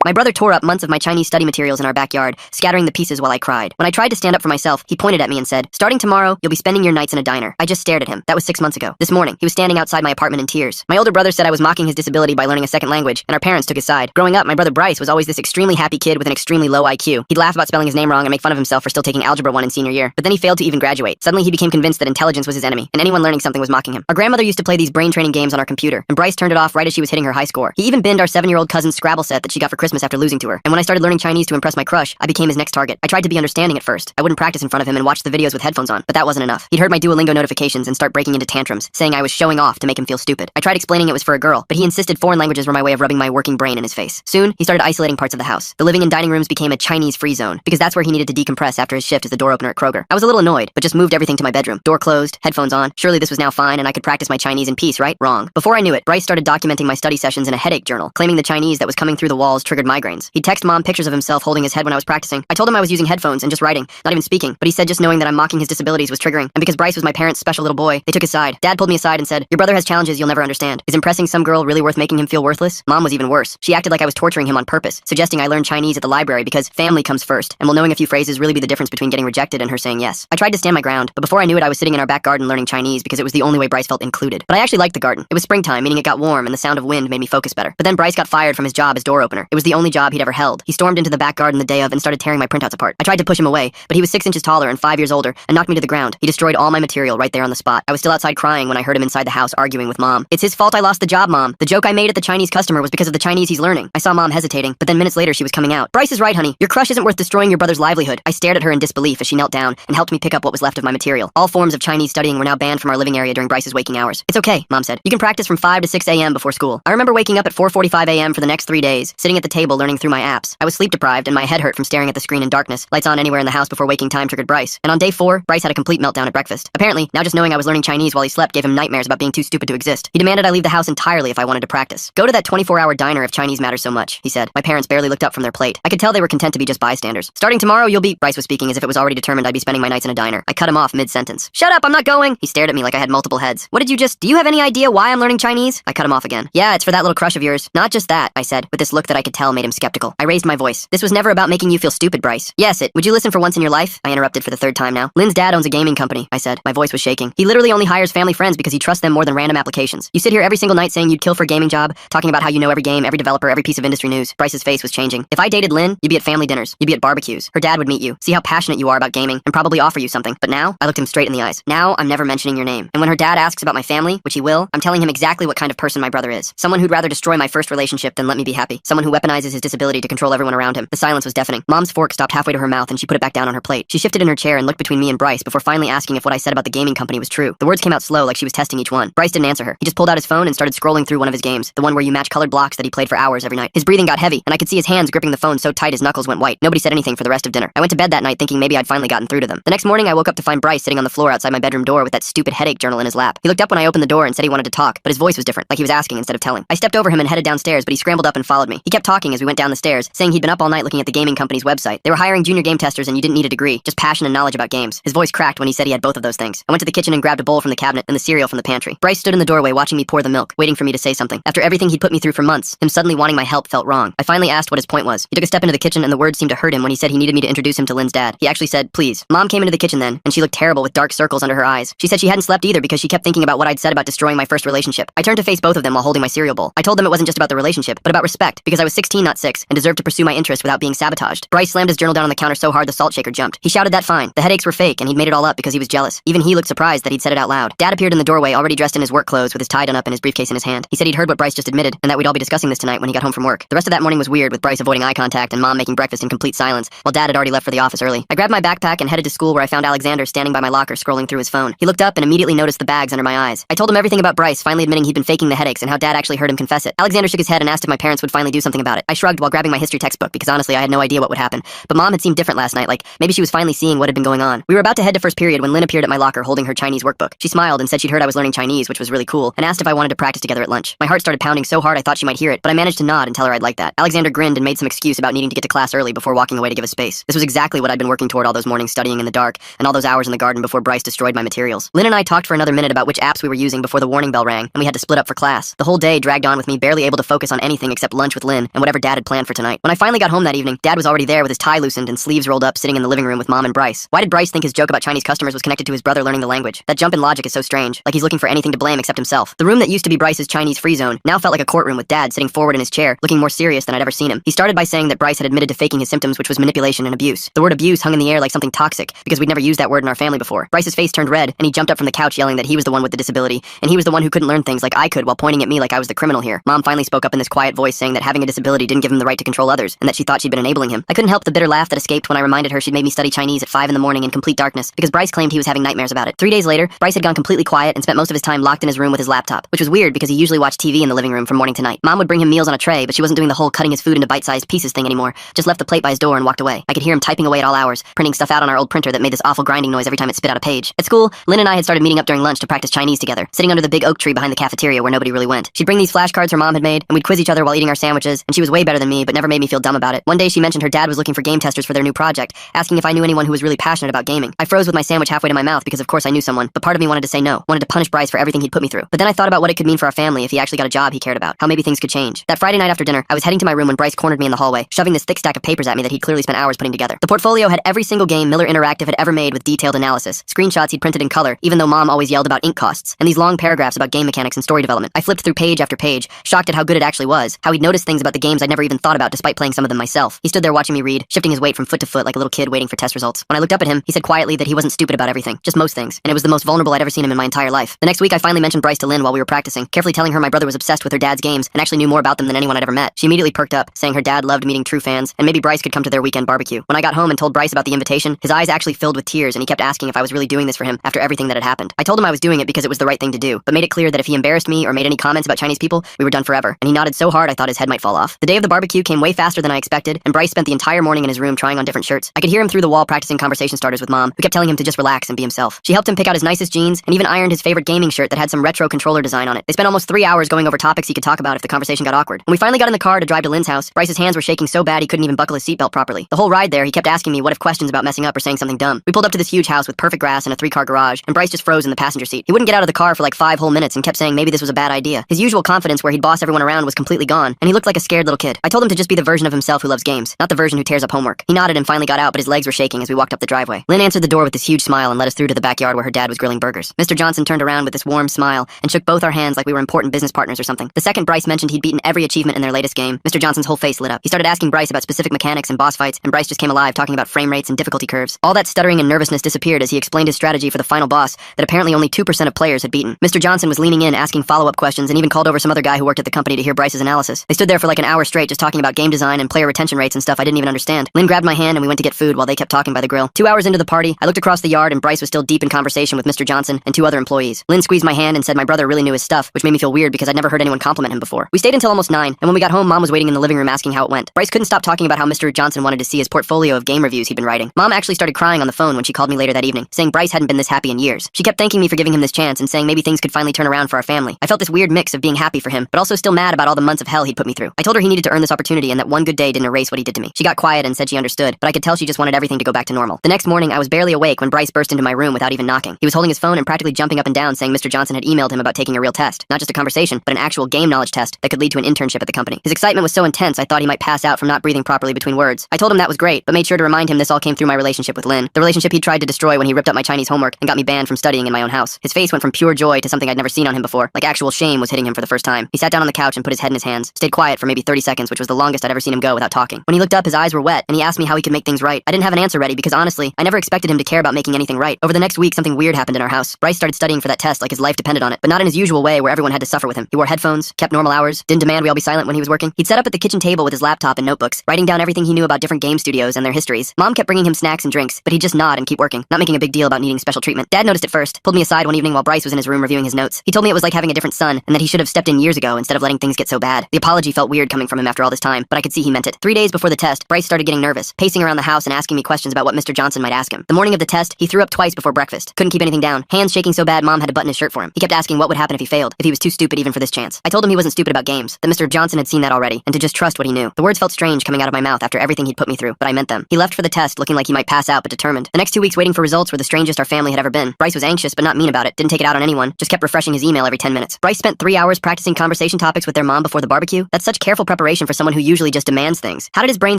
My brother tore up months of my Chinese study materials in our backyard, scattering the pieces while I cried. When I tried to stand up for myself, he pointed at me and said, "Starting tomorrow, you'll be spending your nights in a diner." I just stared at him. That was 6 months ago. This morning, he was standing outside my apartment in tears. My older brother said I was mocking his disability by learning a second language, and our parents took his side. Growing up, my brother Bryce was always this extremely happy kid with an extremely low IQ. He'd laugh about spelling his name wrong and make fun of himself for still taking Algebra 1 in senior year. But then he failed to even graduate. Suddenly, he became convinced that intelligence was his enemy, and anyone learning something was mocking him. Our grandmother used to play these brain training games on our computer, and Bryce turned it off right as she was hitting her high score. He even binned our 7-year-old cousin's Scrabble set that she got for Christmas after losing to her. And when I started learning Chinese to impress my crush, I became his next target. I tried to be understanding at first. I wouldn't practice in front of him and watch the videos with headphones on, but that wasn't enough. He'd heard my Duolingo notifications and start breaking into tantrums, saying I was showing off to make him feel stupid. I tried explaining it was for a girl, but he insisted foreign languages were my way of rubbing my working brain in his face. Soon, he started isolating parts of the house. The living and dining rooms became a Chinese-free zone, because that's where he needed to decompress after his shift as the door opener at Kroger. I was a little annoyed, but just moved everything to my bedroom. Door closed, headphones on. Surely this was now fine and I could practice my Chinese in peace, right? Wrong. Before I knew it, Bryce started documenting my study sessions in a headache journal, claiming the Chinese that was coming through the walls triggered migraines. He'd text Mom pictures of himself holding his head when I was practicing. I told him I was using headphones and just writing, not even speaking, but he said just knowing that I'm mocking his disabilities was triggering. And because Bryce was my parents' special little boy, they took his side. Dad pulled me aside and said, "Your brother has challenges you'll never understand. Is impressing some girl really worth making him feel worthless?" Mom was even worse. She acted like I was torturing him on purpose, suggesting I learn Chinese at the library because family comes first, and will knowing a few phrases really be the difference between getting rejected and her saying yes? I tried to stand my ground, but before I knew it, I was sitting in our back garden learning Chinese because it was the only way Bryce felt included. But I actually liked the garden. It was springtime, meaning it got warm, and the sound of wind made me focus better. But then Bryce got fired from his job as door opener. It was the only job he'd ever held. He stormed into the back garden the day of and started tearing my printouts apart. I tried to push him away, but he was 6 inches taller and 5 years older and knocked me to the ground. He destroyed all my material right there on the spot. I was still outside crying when I heard him inside the house arguing with Mom. "It's his fault I lost the job, Mom. The joke I made at the Chinese customer was because of the Chinese he's learning." I saw Mom hesitating, but then minutes later she was coming out. "Bryce is right, honey. Your crush isn't worth destroying your brother's livelihood." I stared at her in disbelief as she knelt down and helped me pick up what was left of my material. All forms of Chinese studying were now banned from our living area during Bryce's waking hours. "It's okay," Mom said. "You can practice from 5 to 6 a.m. before school." I remember waking up at 4:45 a.m. for the next 3 days, sitting at the table learning through my apps. I was sleep deprived and my head hurt from staring at the screen in darkness. Lights on anywhere in the house before waking time triggered Bryce. And on day 4, Bryce had a complete meltdown at breakfast. Apparently, now just knowing I was learning Chinese while he slept gave him nightmares about being too stupid to exist. He demanded I leave the house entirely if I wanted to practice. "Go to that 24-hour diner if Chinese matters so much," he said. My parents barely looked up from their plate. I could tell they were content to be just bystanders. "Starting tomorrow, you'll be—" Bryce was speaking as if it was already determined I'd be spending my nights in a diner. I cut him off mid-sentence. "Shut up, I'm not going!" He stared at me like I had multiple heads. "What did you just— Do you have any idea why I'm learning Chinese?" I cut him off again. "Yeah, it's for that little crush of yours." "Not just that," I said, with this look that I could tell made him skeptical. I raised my voice. "This was never about making you feel stupid, Bryce." "Yes, it— Would you listen for once in your life?" I interrupted for the 3rd time now. "Lynn's dad owns a gaming company," I said. My voice was shaking. "He literally only hires family friends because he trusts them more than random applications. You sit here every single night saying you'd kill for a gaming job, talking about how you know every game, every developer, every piece of industry news." Bryce's face was changing. "If I dated Lynn, you'd be at family dinners. You'd be at barbecues. Her dad would meet you, see how passionate you are about gaming, and probably offer you something. But now," I looked him straight in the eyes, "now I'm never mentioning your name. And when her dad asks about my family, which he will, I'm telling him exactly what kind of person my brother is. Someone who'd rather destroy my first relationship than let me be happy. Someone who weaponizes his disability to control everyone around him." The silence was deafening. Mom's fork stopped halfway to her mouth and she put it back down on her plate. She shifted in her chair and looked between me and Bryce before finally asking if what I said about the gaming company was true. The words came out slow like she was testing each one. Bryce didn't answer her. He just pulled out his phone and started scrolling through one of his games, the one where you match colored blocks that he played for hours every night. His breathing got heavy and I could see his hands gripping the phone so tight his knuckles went white. Nobody said anything for the rest of dinner. I went to bed that night thinking maybe I'd finally gotten through to them. The next morning I woke up to find Bryce sitting on the floor outside my bedroom door with that stupid headache journal in his lap. He looked up when I opened the door and said he wanted to talk, but his voice was different, like he was asking instead of telling. I stepped over him and headed downstairs, but he scrambled up and followed me. He kept talking as we went down the stairs, saying he'd been up all night looking at the gaming company's website. They were hiring junior game testers and you didn't need a degree, just passion and knowledge about games. His voice cracked when he said he had both of those things. I went to the kitchen and grabbed a bowl from the cabinet and the cereal from the pantry. Bryce stood in the doorway watching me pour the milk, waiting for me to say something. After everything he'd put me through for months, him suddenly wanting my help felt wrong. I finally asked what his point was. He took a step into the kitchen and the words seemed to hurt him when he said he needed me to introduce him to Lynn's dad. He actually said, "Please." Mom came into the kitchen then, and she looked terrible with dark circles under her eyes. She said she hadn't slept either because she kept thinking about what I'd said about destroying my first relationship. I turned to face both of them while holding my cereal bowl. I told them it wasn't just about the relationship, but about respect, because I was 16, not 6, and deserved to pursue my interest without being sabotaged. Bryce slammed his journal down on the counter so hard the salt shaker jumped. He shouted that fine. The headaches were fake, and he'd made it all up because he was jealous. Even he looked surprised that he'd said it out loud. Dad appeared in the doorway, already dressed in his work clothes with his tie done up and his briefcase in his hand. He said he'd heard what Bryce just admitted, and that we'd all be discussing this tonight when he got home from work. The rest of that morning was weird, with Bryce avoiding eye contact and Mom making breakfast in complete silence, while Dad had already left for the office early. I grabbed my backpack and headed to school where I found Alexander standing by my locker scrolling through his phone. He looked up and immediately noticed the bags under my eyes. I told him everything about Bryce, finally admitting he'd been faking the headaches and how Dad actually heard him confess it. Alexander shook his head and asked if my parents would finally do something about it. I shrugged while grabbing my history textbook because honestly I had no idea what would happen. But Mom had seemed different last night, like maybe she was finally seeing what had been going on. We were about to head to first period when Lynn appeared at my locker holding her Chinese workbook. She smiled and said she'd heard I was learning Chinese, which was really cool, and asked if I wanted to practice together at lunch. My heart started pounding so hard I thought she might hear it, but I managed to nod and tell her I'd like that. Alexander grinned and made some excuse about needing to get to class early before walking away to give us space. This was exactly what I'd been working toward all those mornings studying in the dark, and all those hours in the garden before Bryce destroyed my materials. Lynn and I talked for another minute about which apps we were using before the warning bell rang, and we had to split up for class. The whole day dragged on with me barely able to focus on anything except lunch with Lynn and whatever whatever Dad had planned for tonight. When I finally got home that evening, Dad was already there with his tie loosened and sleeves rolled up, sitting in the living room with Mom and Bryce. Why did Bryce think his joke about Chinese customers was connected to his brother learning the language? That jump in logic is so strange, like he's looking for anything to blame except himself. The room that used to be Bryce's Chinese free zone now felt like a courtroom with Dad sitting forward in his chair, looking more serious than I'd ever seen him. He started by saying that Bryce had admitted to faking his symptoms, which was manipulation and abuse. The word abuse hung in the air like something toxic, because we'd never used that word in our family before. Bryce's face turned red, and he jumped up from the couch yelling that he was the one with the disability, and he was the one who couldn't learn things like I could while pointing at me like I was the criminal here. Mom finally spoke up in this quiet voice saying that having a disability didn't give him the right to control others, and that she thought she'd been enabling him. I couldn't help the bitter laugh that escaped when I reminded her she'd made me study Chinese at 5 in the morning in complete darkness, because Bryce claimed he was having nightmares about it. 3 days later, Bryce had gone completely quiet and spent most of his time locked in his room with his laptop, which was weird because he usually watched TV in the living room from morning to night. Mom would bring him meals on a tray, but she wasn't doing the whole cutting his food into bite-sized pieces thing anymore, just left the plate by his door and walked away. I could hear him typing away at all hours, printing stuff out on our old printer that made this awful grinding noise every time it spit out a page. At school, Lynn and I had started meeting up during lunch to practice Chinese together, sitting under the big oak tree behind the cafeteria where nobody really went. She'd bring these flashcards her mom had made, and we'd quiz each other while eating our sandwiches, and she was way better than me, but never made me feel dumb about it. One day she mentioned her dad was looking for game testers for their new project, asking if I knew anyone who was really passionate about gaming. I froze with my sandwich halfway to my mouth because of course I knew someone, but part of me wanted to say no, wanted to punish Bryce for everything he'd put me through. But then I thought about what it could mean for our family if he actually got a job he cared about, how maybe things could change. That Friday night after dinner, I was heading to my room when Bryce cornered me in the hallway, shoving this thick stack of papers at me that he'd clearly spent hours putting together. The portfolio had every single game Miller Interactive had ever made with detailed analysis, screenshots he'd printed in color, even though Mom always yelled about ink costs, and these long paragraphs about game mechanics and story development. I flipped through page after page, shocked at how good it actually was, how he'd noticed things about the games I'd never even thought about despite playing some of them myself. He stood there watching me read, shifting his weight from foot to foot like a little kid waiting for test results. When I looked up at him, he said quietly that he wasn't stupid about everything, just most things, and it was the most vulnerable I'd ever seen him in my entire life. The next week I finally mentioned Bryce to Lynn while we were practicing, carefully telling her my brother was obsessed with her dad's games and actually knew more about them than anyone I'd ever met. She immediately perked up, saying her dad loved meeting true fans, and maybe Bryce could come to their weekend barbecue. When I got home and told Bryce about the invitation, his eyes actually filled with tears, and he kept asking if I was really doing this for him after everything that had happened. I told him I was doing it because it was the right thing to do, but made it clear that if he embarrassed me or made any comments about Chinese people, we were done forever, and he nodded so hard I thought his head might fall off. The day of the barbecue came way faster than I expected, and Bryce spent the entire morning in his room trying on different shirts. I could hear him through the wall practicing conversation starters with Mom, who kept telling him to just relax and be himself. She helped him pick out his nicest jeans, and even ironed his favorite gaming shirt that had some retro controller design on it. They spent almost 3 hours going over topics he could talk about if the conversation got awkward. When we finally got in the car to drive to Lynn's house, Bryce's hands were shaking so bad he couldn't even buckle his seatbelt properly. The whole ride there, he kept asking me what if questions about messing up or saying something dumb. We pulled up to this huge house with perfect grass and a 3-car garage, and Bryce just froze in the passenger seat. He wouldn't get out of the car for like 5 whole minutes and kept saying maybe this was a bad idea. His usual confidence where he'd boss everyone around was completely gone, and he looked like a scared little kid. I told him to just be the version of himself who loves games, not the version who tears up homework. He nodded and finally got out, but his legs were shaking as we walked up the driveway. Lynn answered the door with this huge smile and led us through to the backyard where her dad was grilling burgers. Mr. Johnson turned around with this warm smile and shook both our hands like we were important business partners or something. The second Bryce mentioned he'd beaten every achievement in their latest game, Mr. Johnson's whole face lit up. He started asking Bryce about specific mechanics and boss fights, and Bryce just came alive talking about frame rates and difficulty curves. All that stuttering and nervousness disappeared as he explained his strategy for the final boss that apparently only 2% of players had beaten. Mr. Johnson was leaning in, asking follow-up questions, and even called over some other guy who worked at the company to hear Bryce's analysis. They stood there for like an hour straight just talking about game design and player retention rates and stuff I didn't even understand. Lynn grabbed my hand and we went to get food while they kept talking by the grill. 2 hours into the party, I looked across the yard and Bryce was still deep in conversation with Mr. Johnson and 2 other employees. Lynn squeezed my hand and said my brother really knew his stuff, which made me feel weird because I'd never heard anyone compliment him before. We stayed until almost 9, and when we got home, Mom was waiting in the living room asking how it went. Bryce couldn't stop talking about how Mr. Johnson wanted to see his portfolio of game reviews he'd been writing. Mom actually started crying on the phone when she called me later that evening, saying Bryce hadn't been this happy in years. She kept thanking me for giving him this chance and saying maybe things could finally turn around for our family. I felt this weird mix of being happy for him, but also still mad about all the months of hell he'd put me through. I told her he needed to earn this opportunity and that one good day didn't erase what he did to me. She got quiet and said she understood, but I could tell she just wanted everything to go back to normal. The next morning, I was barely awake when Bryce burst into my room without even knocking. He was holding his phone and practically jumping up and down saying Mr. Johnson had emailed him about taking a real test. Not just a conversation, but an actual game knowledge test that could lead to an internship at the company. His excitement was so intense I thought he might pass out from not breathing properly between words. I told him that was great, but made sure to remind him this all came through my relationship with Lynn, the relationship he tried to destroy when he ripped up my Chinese homework and got me banned from studying in my own house. His face went from pure joy to something I'd never seen on him before, like actual shame was hitting him for the first time. He sat down on the couch and put his head in his hands, stayed quiet for maybe 30 seconds, which was the longest I'd ever seen him go without talking. When he looked up, his eyes were wet, and he asked me how he could make things right. I didn't have an answer ready because honestly, I never expected him to care about making anything right. Over the next week, something weird happened in our house. Bryce started studying for that test like his life depended on it, but not in his usual way where everyone had to suffer with him. He wore headphones, kept normal hours, didn't demand we all be silent when he was working. He'd set up at the kitchen table with his laptop and notebooks, writing down everything he knew about different game studios and their histories. Mom kept bringing him snacks and drinks, but he'd just nod and keep working, not making a big deal about needing special treatment. Dad noticed it first, pulled me aside one evening while Bryce was in his room reviewing his notes. He told me it was like having a different son, and that he should have stepped in years ago instead of letting things get so bad. The apology felt weird coming from him after all this time, but I could see he meant it. 3 days before the test, Bryce started getting nervous, pacing around the house and asking me questions about what Mr. Johnson might ask him. The morning of the test, he threw up twice before breakfast. Couldn't keep anything down. Hands shaking so bad Mom had to button his shirt for him. He kept asking what would happen if he failed, if he was too stupid even for this chance. I told him he wasn't stupid about games, that Mr. Johnson had seen that already, and to just trust what he knew. The words felt strange coming out of my mouth after everything he'd put me through, but I meant them. He left for the test looking like he might pass out but determined. The next 2 weeks waiting for results were the strangest our family had ever been. Bryce was anxious but not mean about it, didn't take it out on anyone, just kept refreshing his email every 10 minutes. Bryce spent 3 hours practicing conversation topics with their mom before the barbecue. That's such careful preparation preparation for someone who usually just demands things. How did his brain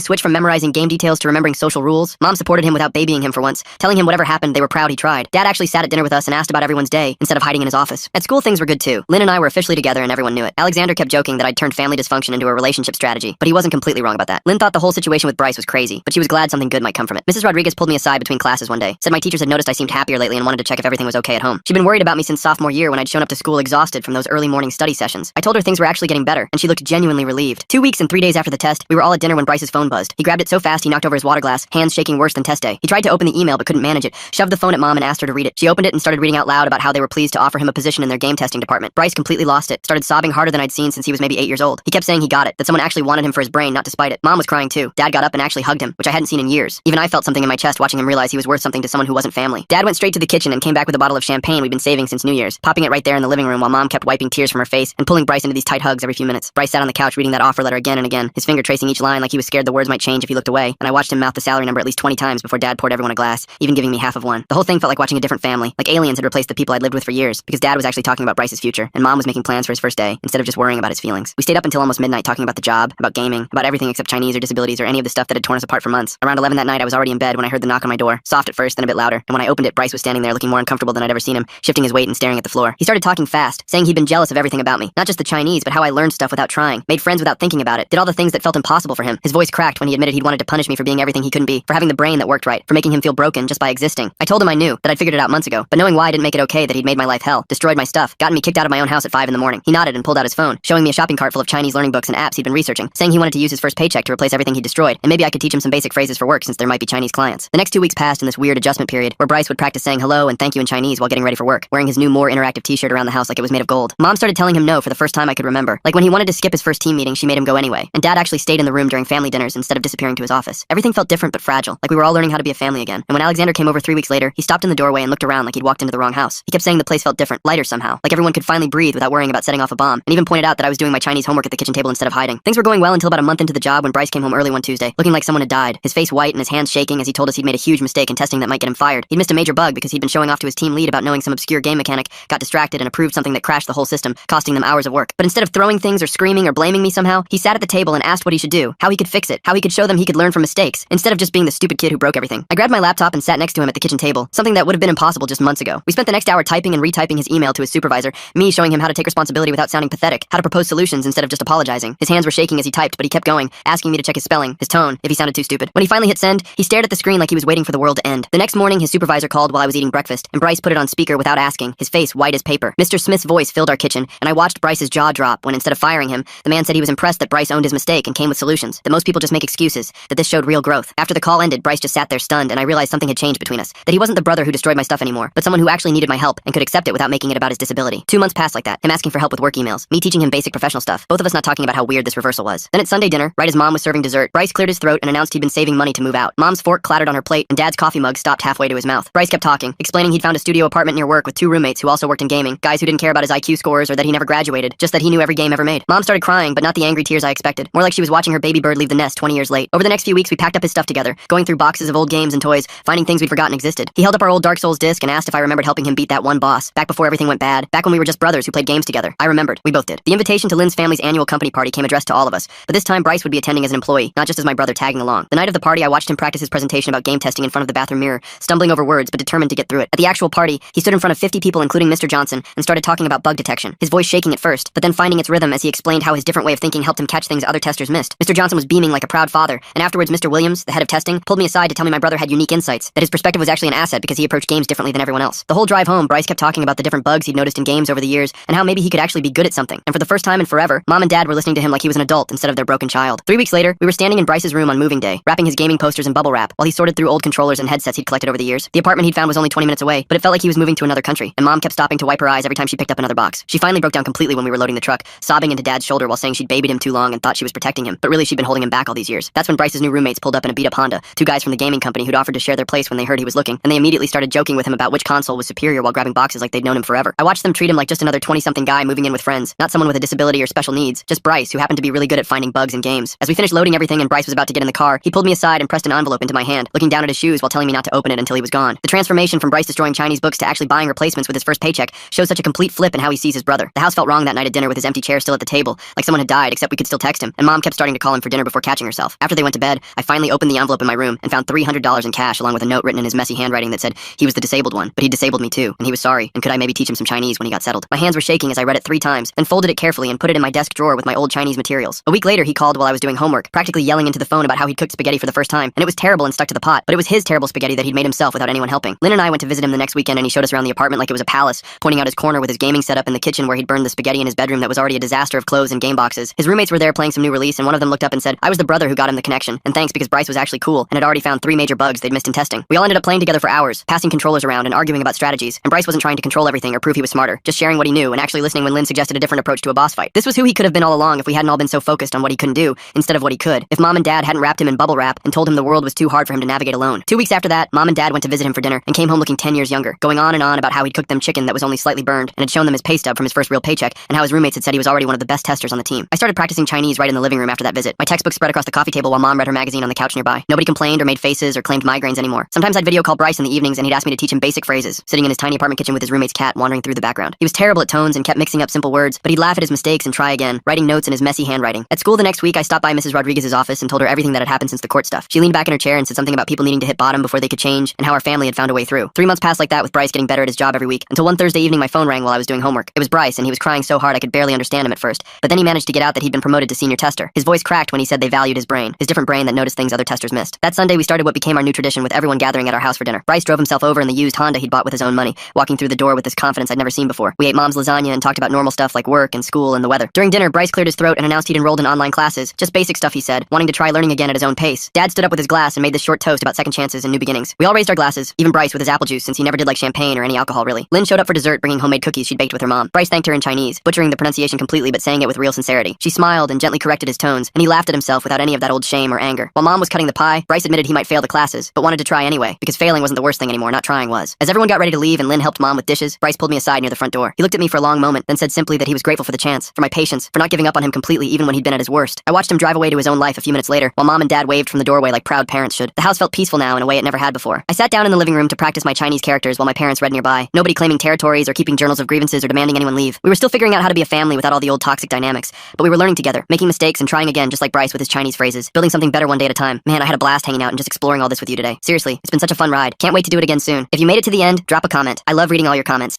switch from memorizing game details to remembering social rules? Mom supported him without babying him for once, telling him whatever happened, they were proud he tried. Dad actually sat at dinner with us and asked about everyone's day, instead of hiding in his office. At school, things were good too. Lynn and I were officially together and everyone knew it. Alexander kept joking that I'd turned family dysfunction into a relationship strategy, but he wasn't completely wrong about that. Lynn thought the whole situation with Bryce was crazy, but she was glad something good might come from it. Mrs. Rodriguez pulled me aside between classes one day, said my teachers had noticed I seemed happier lately and wanted to check if everything was okay at home. She'd been worried about me since sophomore year when I'd shown up to school exhausted from those early morning study sessions. I told her things were actually getting better, and she looked genuinely relieved. 2 weeks and 3 days after the test, we were all at dinner when Bryce's phone buzzed. He grabbed it so fast he knocked over his water glass, hands shaking worse than test day. He tried to open the email but couldn't manage it, shoved the phone at Mom and asked her to read it. She opened it and started reading out loud about how they were pleased to offer him a position in their game testing department. Bryce completely lost it, started sobbing harder than I'd seen since he was maybe 8 years old. He kept saying he got it, that someone actually wanted him for his brain, not despite it. Mom was crying too. Dad got up and actually hugged him, which I hadn't seen in years. Even I felt something in my chest watching him realize he was worth something to someone who wasn't family. Dad went straight to the kitchen and came back with a bottle of champagne we'd been saving since New Year's, popping it right there in the living room while Mom kept wiping tears from her face and pulling Bryce into these tight hugs every few minutes. Bryce sat on the couch reading that offer letter again and again, his finger tracing each line like he was scared the words might change if he looked away, and I watched him mouth the salary number at least 20 times before Dad poured everyone a glass, even giving me half of one. The whole thing felt like watching a different family, like aliens had replaced the people I'd lived with for years, because Dad was actually talking about Bryce's future, and Mom was making plans for his first day, instead of just worrying about his feelings. We stayed up until almost midnight talking about the job, about gaming, about everything except Chinese or disabilities or any of the stuff that had torn us apart for months. Around 11 that night, I was already in bed when I heard the knock on my door, soft at first, then a bit louder, and when I opened it, Bryce was standing there looking more uncomfortable than I'd ever seen him, shifting his weight and staring at the floor. He started talking fast, saying he'd been jealous of everything about me, not just the Chinese, but how I learned stuff without trying, made friends without thinking about it, did all the things that felt impossible for him. His voice cracked when he admitted he'd wanted to punish me for being everything he couldn't be, for having the brain that worked right, for making him feel broken just by existing. I told him I knew, that I'd figured it out months ago, but knowing why didn't make it okay that he'd made my life hell, destroyed my stuff, gotten me kicked out of my own house at 5 in the morning. He nodded and pulled out his phone, showing me a shopping cart full of Chinese learning books and apps he'd been researching, saying he wanted to use his first paycheck to replace everything he destroyed, and maybe I could teach him some basic phrases for work since there might be Chinese clients. The next 2 weeks passed in this weird adjustment period where Bryce would practice saying hello and thank you in Chinese while getting ready for work, wearing his new more interactive t-shirt around the house like it was made of gold. Mom started telling him no for the first time I could remember. Like when he wanted to skip his first team meeting, she made him go anyway, and Dad actually stayed in the room during family dinners instead of disappearing to his office. Everything felt different but fragile, like we were all learning how to be a family again. And when Alexander came over 3 weeks later, he stopped in the doorway and looked around like he'd walked into the wrong house. He kept saying the place felt different, lighter somehow, like everyone could finally breathe without worrying about setting off a bomb, and even pointed out that I was doing my Chinese homework at the kitchen table instead of hiding. Things were going well until about a month into the job when Bryce came home early one Tuesday, looking like someone had died, his face white and his hands shaking as he told us he'd made a huge mistake in testing that might get him fired. He'd missed a major bug because he'd been showing off to his team lead about knowing some obscure game mechanic, got distracted and approved something that crashed the whole system, costing them hours of work. But instead of throwing things or screaming or blaming me somehow, he sat at the table and asked what he should do, how he could fix it, how he could show them he could learn from mistakes, instead of just being the stupid kid who broke everything. I grabbed my laptop and sat next to him at the kitchen table, something that would have been impossible just months ago. We spent the next hour typing and retyping his email to his supervisor, me showing him how to take responsibility without sounding pathetic, how to propose solutions instead of just apologizing. His hands were shaking as he typed, but he kept going, asking me to check his spelling, his tone, if he sounded too stupid. When he finally hit send, he stared at the screen like he was waiting for the world to end. The next morning, his supervisor called while I was eating breakfast, and Bryce put it on speaker without asking, his face white as paper. Mr. Smith's voice filled our kitchen, and I watched Bryce's jaw drop when instead of firing him, the man said he was impressed that Bryce owned his mistake and came with solutions, that most people just make excuses, that this showed real growth. After the call ended, Bryce just sat there stunned, and I realized something had changed between us, that he wasn't the brother who destroyed my stuff anymore, but someone who actually needed my help and could accept it without making it about his disability. 2 months passed like that, him asking for help with work emails, me teaching him basic professional stuff, both of us not talking about how weird this reversal was. Then at Sunday dinner, right as Mom was serving dessert, Bryce cleared his throat and announced he'd been saving money to move out. Mom's fork clattered on her plate, and Dad's coffee mug stopped halfway to his mouth. Bryce kept talking, explaining he'd found a studio apartment near work with 2 roommates who also worked in gaming, guys who didn't care about his IQ scores or that he never graduated, just that he knew every game ever made. Mom started crying, but not the angry tears I expected, more like she was watching her baby bird leave the nest 20 years late. Over the next few weeks, we packed up his stuff together, going through boxes of old games and toys, finding things we'd forgotten existed. He held up our old Dark Souls disc and asked if I remembered helping him beat that one boss, back before everything went bad, back when we were just brothers who played games together. I remembered. We both did. The invitation to Lynn's family's annual company party came addressed to all of us, but this time Bryce would be attending as an employee, not just as my brother tagging along. The night of the party, I watched him practice his presentation about game testing in front of the bathroom mirror, stumbling over words but determined to get through it. At the actual party, he stood in front of 50 people including Mr. Johnson and started talking about bug detection, his voice shaking at first, but then finding its rhythm as he explained how his different way of thinking helped him catch things other testers missed. Mr. Johnson was beaming like a proud father, and afterwards Mr. Williams, the head of testing, pulled me aside to tell me my brother had unique insights, that his perspective was actually an asset because he approached games differently than everyone else. The whole drive home, Bryce kept talking about the different bugs he'd noticed in games over the years and how maybe he could actually be good at something. And for the first time in forever, Mom and Dad were listening to him like he was an adult instead of their broken child. 3 weeks later, we were standing in Bryce's room on moving day, wrapping his gaming posters in bubble wrap while he sorted through old controllers and headsets he'd collected over the years. The apartment he'd found was only 20 minutes away, but it felt like he was moving to another country, and Mom kept stopping to wipe her eyes every time she picked up another box. She finally broke down completely when we were loading the truck, sobbing into Dad's shoulder while saying she'd babied him too long and thought she was protecting him, but really she'd been holding him back all these years. That's when Bryce's new roommates pulled up in a beat-up Honda, 2 guys from the gaming company who'd offered to share their place when they heard he was looking, and they immediately started joking with him about which console was superior while grabbing boxes like they'd known him forever. I watched them treat him like just another 20-something guy moving in with friends, not someone with a disability or special needs, just Bryce, who happened to be really good at finding bugs in games. As we finished loading everything and Bryce was about to get in the car, he pulled me aside and pressed an envelope into my hand, looking down at his shoes while telling me not to open it until he was gone. The transformation from Bryce destroying Chinese books to actually buying replacements with his first paycheck shows such a complete flip in how he sees his brother. The house felt wrong that night at dinner with his empty chair still at the table, like someone had died, except we could still text him, and Mom kept starting to call him for dinner before catching herself. After they went to bed, I finally opened the envelope in my room and found $300 in cash along with a note written in his messy handwriting that said he was the disabled one, but he disabled me too, and he was sorry, and could I maybe teach him some Chinese when he got settled. My hands were shaking as I read it 3 times, then folded it carefully and put it in my desk drawer with my old Chinese materials. A week later, he called while I was doing homework, practically yelling into the phone about how he'd cooked spaghetti for the first time, and it was terrible and stuck to the pot, but it was his terrible spaghetti that he'd made himself without anyone helping. Lynn and I went to visit him the next weekend, and he showed us around the apartment like it was a palace, pointing out his corner with his gaming setup in the kitchen where he'd burned the spaghetti in his bedroom that was already a disaster of clothes and game boxes. His roommates were there playing some new release, and one of them looked up and said, I was the brother who got him the connection, and thanks because Bryce was actually cool and had already found 3 major bugs they'd missed in testing. We all ended up playing together for hours, passing controllers around and arguing about strategies, and Bryce wasn't trying to control everything or prove he was smarter, just sharing what he knew and actually listening when Lynn suggested a different approach to a boss fight. This was who he could have been all along if we hadn't all been so focused on what he couldn't do instead of what he could. If Mom and Dad hadn't wrapped him in bubble wrap and told him the world was too hard for him to navigate alone. 2 weeks after that, Mom and Dad went to visit him for dinner and came home looking 10 years younger, going on and on about how he'd cooked them chicken that was only slightly burned and had shown them his pay stub from his first real paycheck, and how his roommates had said he was already one of the best testers on the team. I started practicing Chinese right in the living room after that visit. My textbook spread across the coffee table while Mom read her magazine on the couch nearby. Nobody complained or made faces or claimed migraines anymore. Sometimes I'd video call Bryce in the evenings and he'd ask me to teach him basic phrases, sitting in his tiny apartment kitchen with his roommate's cat wandering through the background. He was terrible at tones and kept mixing up simple words, but he'd laugh at his mistakes and try again, writing notes in his messy handwriting. At school the next week, I stopped by Mrs. Rodriguez's office and told her everything that had happened since the court stuff. She leaned back in her chair and said something about people needing to hit bottom before they could change, and how our family had found a way through. 3 months passed like that, with Bryce getting better at his job every week, until one Thursday evening my phone rang while I was doing homework. It was Bryce, and he was crying so hard I could barely understand him at first, but then he managed to get out that he'd been promoted to senior tester. His voice cracked when he said they valued his brain, his different brain that noticed things other testers missed. That Sunday we started what became our new tradition, with everyone gathering at our house for dinner. Bryce drove himself over in the used Honda he'd bought with his own money, walking through the door with this confidence I'd never seen before. We ate Mom's lasagna and talked about normal stuff like work and school and the weather. During dinner, Bryce cleared his throat and announced he'd enrolled in online classes. Just basic stuff, he said, wanting to try learning again at his own pace. Dad stood up with his glass and made this short toast about second chances and new beginnings. We all raised our glasses, even Bryce with his apple juice, since he never did like champagne or any alcohol really. Lynn showed up for dessert, bringing homemade cookies she'd baked with her mom. Bryce thanked her in Chinese, butchering the pronunciation completely but saying it with real sincerity. She smiled and gently corrected his tones, and he laughed at himself without any of that old shame or anger. While Mom was cutting the pie, Bryce admitted he might fail the classes, but wanted to try anyway, because failing wasn't the worst thing anymore, not trying was. As everyone got ready to leave and Lynn helped Mom with dishes, Bryce pulled me aside near the front door. He looked at me for a long moment, then said simply that he was grateful for the chance, for my patience, for not giving up on him completely even when he'd been at his worst. I watched him drive away to his own life a few minutes later, while Mom and Dad waved from the doorway like proud parents should. The house felt peaceful now in a way it never had before. I sat down in the living room to practice my Chinese characters while my parents read nearby, nobody claiming territories or keeping journals of grievances or demanding anyone leave. We were still figuring out how to be a family without all the old toxic dynamics, but we were learning together, making mistakes and trying again, just like Bryce with his Chinese phrases, building something better one day at a time. Man, I had a blast hanging out and just exploring all this with you today. Seriously, it's been such a fun ride. Can't wait to do it again soon. If you made it to the end, drop a comment. I love reading all your comments.